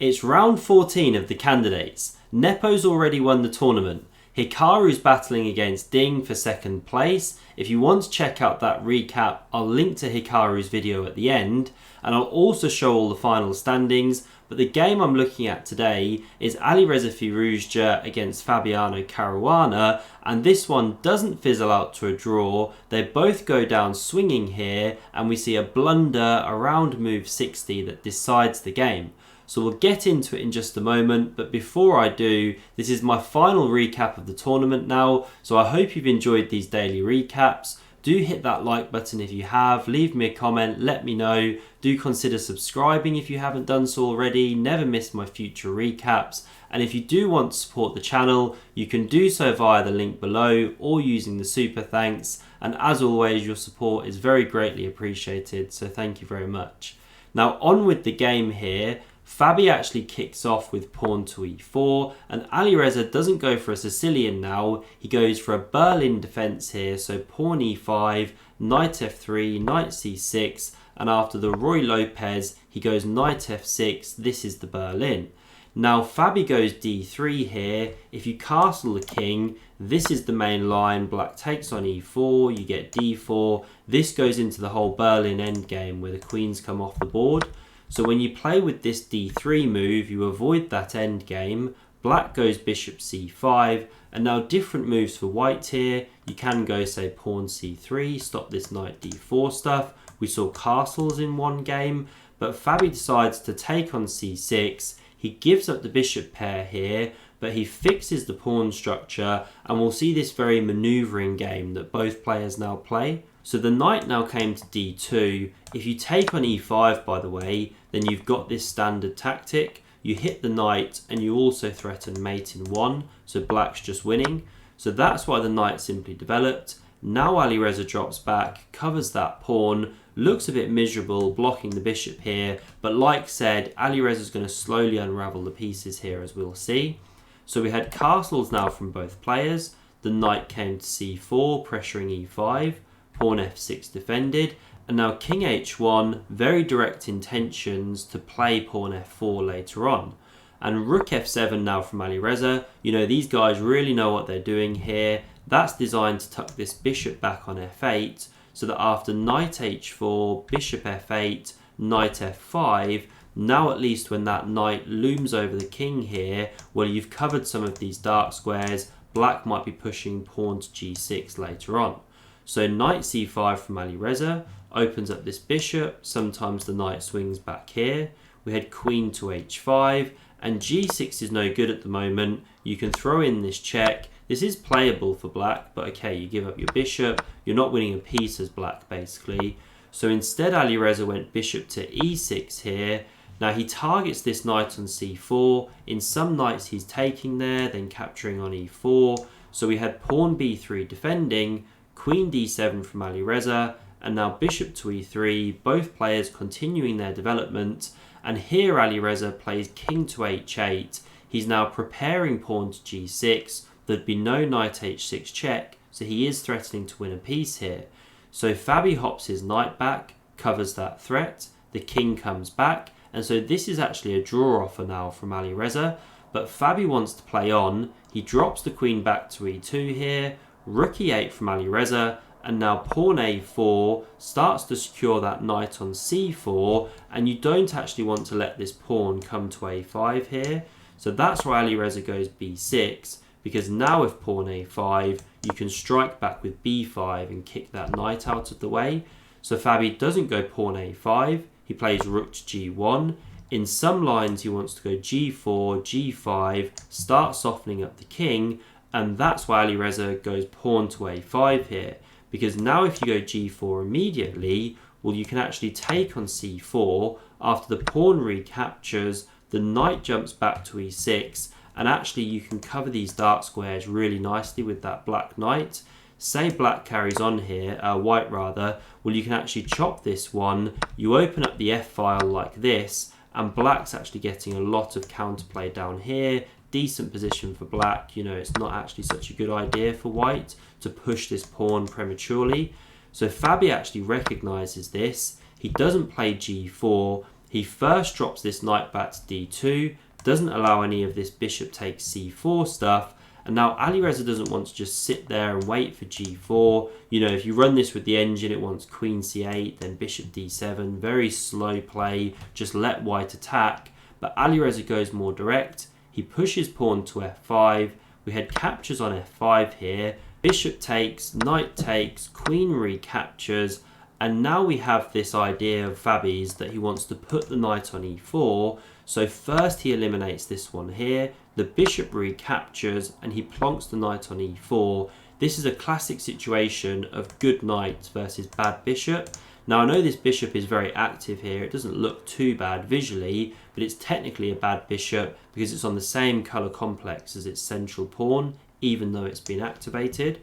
It's round 14 of the candidates. Nepo's already won the tournament. Hikaru's battling against Ding for second place. If you want to check out that recap, I'll link to Hikaru's video at the end, and I'll also show all the final standings. But the game I'm looking at today is Alireza Firouzja against Fabiano Caruana, and this one doesn't fizzle out to a draw. They both go down swinging here, and we see a blunder around move 60 that decides the game. So we'll get into it in just a moment, but before I do, this is my final recap of the tournament now, so I hope you've enjoyed these daily recaps. Do hit that like button if you have, leave me a comment, let me know. Do consider subscribing if you haven't done so already, never miss my future recaps. And if you do want to support the channel, you can do so via the link below or using the super thanks. And as always, your support is very greatly appreciated, so thank you very much. Now on with the game here. Fabi actually kicks off with pawn to e4, and Alireza doesn't go for a Sicilian now, he goes for a Berlin defence here, so pawn e5, knight f3, knight c6, and after the Roy Lopez, he goes knight f6, this is the Berlin. Now Fabi goes d3 here. If you castle the king, this is the main line, black takes on e4, you get d4, this goes into the whole Berlin endgame where the queens come off the board. So when you play with this d3 move, you avoid that endgame. Black goes bishop c5, and now different moves for white here. You can go, say, pawn c3, stop this knight d4 stuff. We saw castles in one game, but Fabi decides to take on c6. He gives up the bishop pair here, but he fixes the pawn structure, and we'll see this very manoeuvring game that both players now play. So the knight now came to d2. If you take on e5, by the way, then you've got this standard tactic. You hit the knight and you also threaten mate in 1, so black's just winning. So that's why the knight simply developed. Now Alireza drops back, covers that pawn, looks a bit miserable, blocking the bishop here, but like said, Alireza's going to slowly unravel the pieces here, as we'll see. So we had castles now from both players. The knight came to c4, pressuring e5. Pawn f6 defended, and now king h1, very direct intentions to play pawn f4 later on. And rook f7 now from Alireza. You know, these guys really know what they're doing here. That's designed to tuck this bishop back on f8, so that after knight h4, bishop f8, knight f5, now at least when that knight looms over the king here, well, you've covered some of these dark squares. Black might be pushing pawn to g6 later on. So knight c5 from Alireza opens up this bishop. Sometimes the knight swings back here. We had queen to h5, and g6 is no good at the moment. You can throw in this check. This is playable for black, but okay, you give up your bishop. You're not winning a piece as black, basically. So instead, Alireza went bishop to e6 here. Now he targets this knight on c4. In some knights he's taking there, then capturing on e4. So we had pawn b3 defending, queen d7 from Alireza, and now bishop to e3, both players continuing their development. And here Alireza plays king to h8. He's now preparing pawn to g6. There'd be no knight h6 check, so he is threatening to win a piece here. So Fabi hops his knight back, covers that threat. The king comes back, and so this is actually a draw offer now from Alireza. But Fabi wants to play on. He drops the queen back to e2 here. Rook e8 from Alireza, and now pawn a4 starts to secure that knight on c4, and you don't actually want to let this pawn come to a5 here. So that's why Alireza goes b6, because now with pawn a5, you can strike back with b5 and kick that knight out of the way. So Fabi doesn't go pawn a5, he plays rook to g1. In some lines he wants to go g4, g5, start softening up the king, and that's why Alireza goes pawn to a5 here. Because now if you go g4 immediately, well, you can actually take on c4. After the pawn recaptures, the knight jumps back to e6, and actually you can cover these dark squares really nicely with that black knight. Say black carries on here, white rather, well, you can actually chop this one. You open up the f-file like this, and black's actually getting a lot of counterplay down here. Decent position for black. You know, it's not actually such a good idea for white to push this pawn prematurely. So Fabi actually recognizes this. He doesn't play g4. He first drops this knight back to d2, doesn't allow any of this bishop takes c4 stuff, and now Alireza doesn't want to just sit there and wait for g4. You know, if you run this with the engine, it wants queen c8, then bishop d7, very slow play, just let white attack. But Alireza goes more direct. He pushes pawn to f5. We had captures on f5 here. Bishop takes, knight takes, queen recaptures, and now we have this idea of Fabi's that he wants to put the knight on e4. So first he eliminates this one here, the bishop recaptures, and he plonks the knight on e4. This is a classic situation of good knight versus bad bishop. Now I know this bishop is very active here, it doesn't look too bad visually, but it's technically a bad bishop because it's on the same colour complex as its central pawn, even though it's been activated.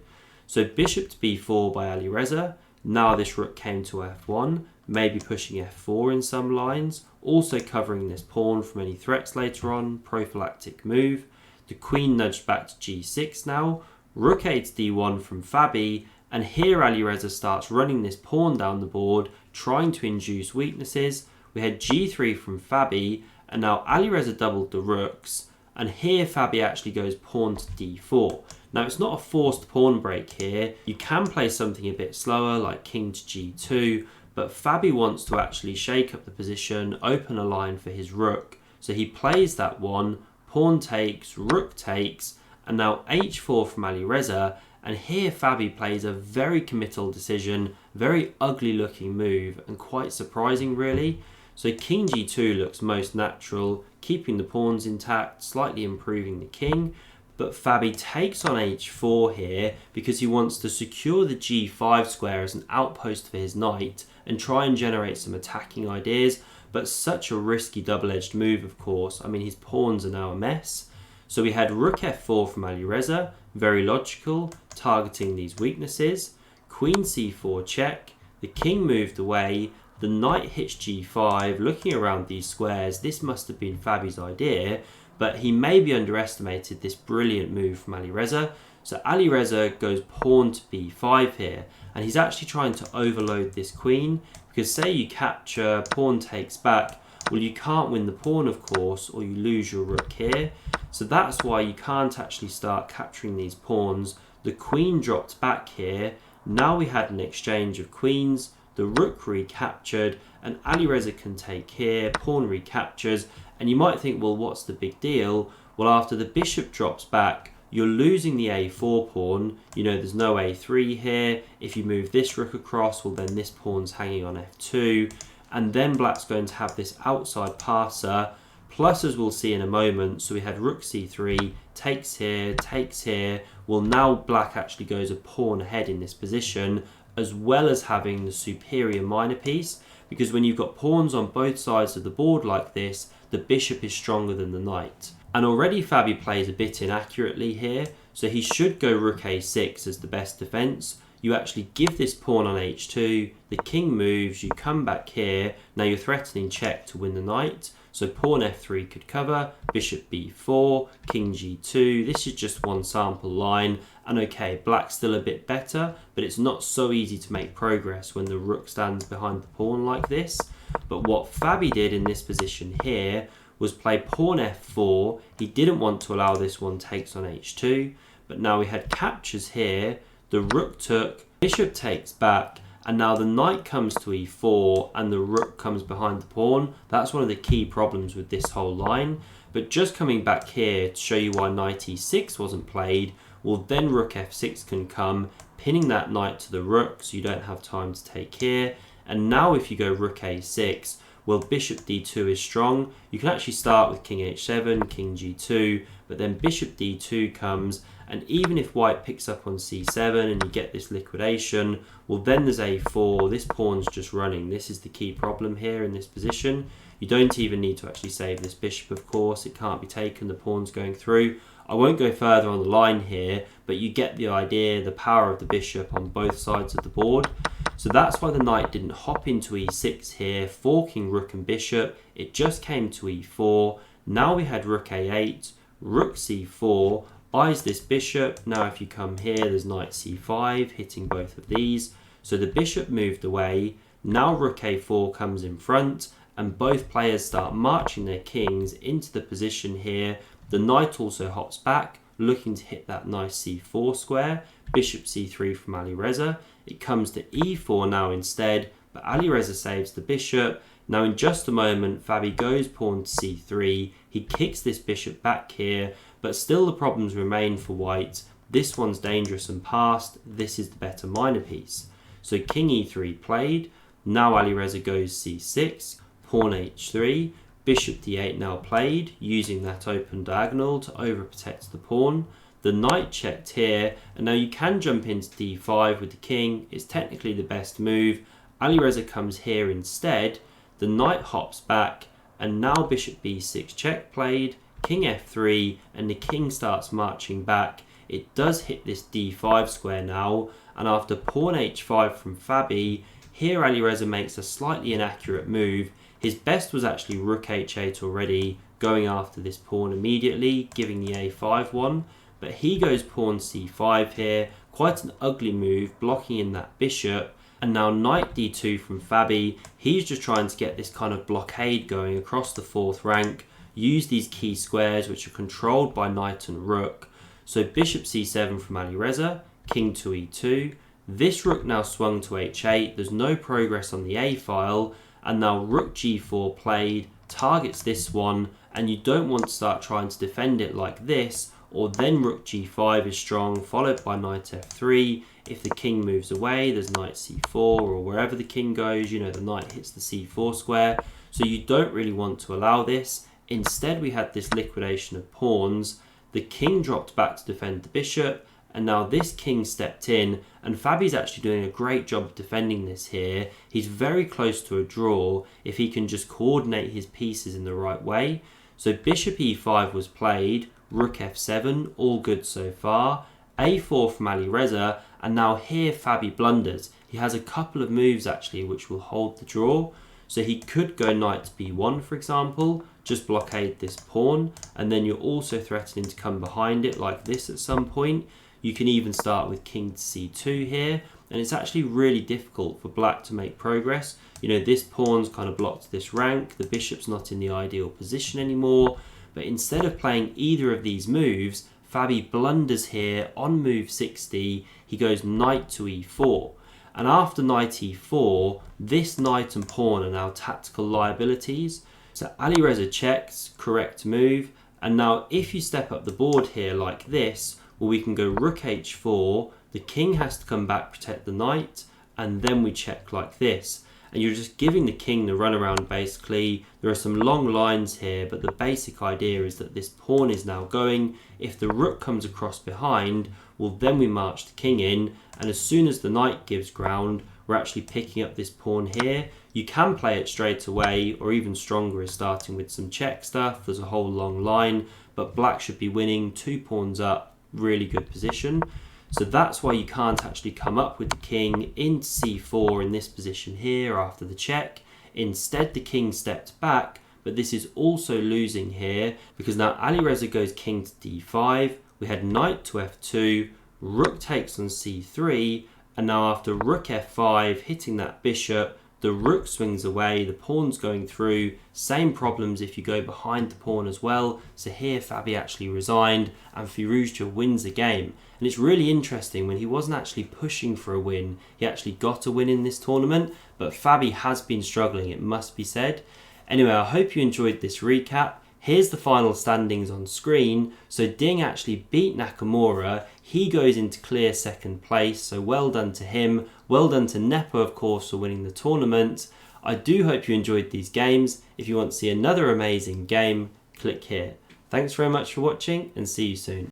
So bishop to b4 by Alireza. Now this rook came to f1, maybe pushing f4 in some lines, also covering this pawn from any threats later on, prophylactic move. The queen nudged back to g6 now, rook a to d1 from Fabi, and here Alireza starts running this pawn down the board, trying to induce weaknesses. We had g3 from Fabi, and now Alireza doubled the rooks, and here Fabi actually goes pawn to d4. Now it's not a forced pawn break here, you can play something a bit slower like king to g2, but Fabi wants to actually shake up the position, open a line for his rook. So he plays that one, pawn takes, rook takes, and now h4 from Alireza, and here Fabi plays a very committal decision, very ugly looking move, and quite surprising really. So king g2 looks most natural, keeping the pawns intact, slightly improving the king, but Fabi takes on h4 here because he wants to secure the g5 square as an outpost for his knight and try and generate some attacking ideas, but such a risky double-edged move of course. I mean, his pawns are now a mess. So we had rook f4 from Alireza, very logical, targeting these weaknesses. Queen c4 check, the king moved away, the knight hits g5, looking around these squares. This must have been Fabi's idea, but he maybe underestimated this brilliant move from Alireza. So Alireza goes pawn to b5 here, and he's actually trying to overload this queen, because say you capture, pawn takes back, well you can't win the pawn of course, or you lose your rook here. So that's why you can't actually start capturing these pawns. The queen dropped back here, now we had an exchange of queens, the rook recaptured, and Alireza can take here, pawn recaptures, and you might think, well, what's the big deal? Well, after the bishop drops back, you're losing the a4 pawn. You know, there's no a3 here. If you move this rook across, well, then this pawn's hanging on f2, and then black's going to have this outside passer, plus as we'll see in a moment, so we had rook c3, takes here, well, now black actually goes a pawn ahead in this position, as well as having the superior minor piece, because when you've got pawns on both sides of the board like this, the bishop is stronger than the knight. And already Fabi plays a bit inaccurately here, so he should go rook a6 as the best defense. You actually give this pawn on h2, the king moves, you come back here, now you're threatening check to win the knight, so pawn f3 could cover, bishop b4, king g2, this is just one sample line, and okay, black's still a bit better, but it's not so easy to make progress when the rook stands behind the pawn like this. But what Fabi did in this position here was play pawn f4, he didn't want to allow this one takes on h2, but now we had captures here, the rook took, bishop takes back, and now the knight comes to e4 and the rook comes behind the pawn. That's one of the key problems with this whole line. But just coming back here to show you why knight e6 wasn't played, well then rook f6 can come, pinning that knight to the rook so you don't have time to take here. And now if you go rook a6, well bishop d2 is strong. You can actually start with king h7, king g2, but then bishop d2 comes, and even if white picks up on c7 and you get this liquidation, well then there's a4, this pawn's just running. This is the key problem here in this position. You don't even need to actually save this bishop of course, it can't be taken, the pawn's going through. I won't go further on the line here, but you get the idea, the power of the bishop on both sides of the board. So that's why the knight didn't hop into e6 here, forking rook and bishop, it just came to e4. Now we had rook a8, rook c4, buys this bishop. Now if you come here, there's knight c5, hitting both of these. So the bishop moved away. Now rook a4 comes in front, and both players start marching their kings into the position here. The knight also hops back, looking to hit that nice c4 square. Bishop c3 from Alireza. It comes to e4 now instead, but Alireza saves the bishop. Now in just a moment, Fabi goes pawn to c3. He kicks this bishop back here, but still the problems remain for white. This one's dangerous and passed. This is the better minor piece. So king e3 played. Now Alireza goes c6, pawn h3, bishop d8 now played, using that open diagonal to overprotect the pawn. The knight checked here, and now you can jump into d5 with the king. It's technically the best move. Alireza comes here instead. The knight hops back, and now bishop b6 check played, king f3, and the king starts marching back. It does hit this d5 square now, and after pawn h5 from Fabi, here Alireza makes a slightly inaccurate move. His best was actually rook h8 already, going after this pawn immediately, giving the a5 one. But he goes pawn c5 here, quite an ugly move, blocking in that bishop. And now knight d2 from Fabi. He's just trying to get this kind of blockade going across the fourth rank, use these key squares which are controlled by knight and rook. So bishop c7 from Alireza, king to e2. This rook now swung to h8, there's no progress on the a file, and now rook g4 played, targets this one, and you don't want to start trying to defend it like this, or then rook g5 is strong, followed by knight f3. If the king moves away, there's knight c4, or wherever the king goes, you know, the knight hits the c4 square. So you don't really want to allow this. Instead, we had this liquidation of pawns. The king dropped back to defend the bishop, and now this king stepped in, and Fabi's actually doing a great job of defending this here. He's very close to a draw if he can just coordinate his pieces in the right way. So bishop e5 was played, rook f7, all good so far. a4 from Alireza, and now here Fabi blunders. He has a couple of moves actually which will hold the draw. So he could go knight to b1 for example, just blockade this pawn, and then you're also threatening to come behind it like this at some point. You can even start with king to c2 here, and it's actually really difficult for black to make progress. You know, this pawn's kind of blocked this rank, the bishop's not in the ideal position anymore, but instead of playing either of these moves, Fabi blunders here on move 60, he goes knight to e4. And after knight e4, this knight and pawn are now tactical liabilities. So Alireza checks, correct move, and now if you step up the board here like this, well, we can go rook h4, the king has to come back, protect the knight, and then we check like this. And you're just giving the king the runaround basically. There are some long lines here, but the basic idea is that this pawn is now going. If the rook comes across behind, well then we march the king in, and as soon as the knight gives ground, we're actually picking up this pawn here. You can play it straight away, or even stronger is starting with some check stuff. There's a whole long line, but black should be winning, 2 pawns up, really good position. So that's why you can't actually come up with the king into c4 in this position here after the check. Instead, the king stepped back, but this is also losing here because now Alireza goes king to d5. We had knight to f2, rook takes on c3, and now after rook f5 hitting that bishop, the rook swings away, the pawn's going through. Same problems if you go behind the pawn as well. So here Fabi actually resigned and Firouzja wins the game. And it's really interesting, when he wasn't actually pushing for a win, he actually got a win in this tournament. But Fabi has been struggling, it must be said. Anyway, I hope you enjoyed this recap. Here's the final standings on screen. So Ding actually beat Nakamura. He goes into clear second place, so well done to him. Well done to Nepo, of course, for winning the tournament. I do hope you enjoyed these games. If you want to see another amazing game, click here. Thanks very much for watching, and see you soon.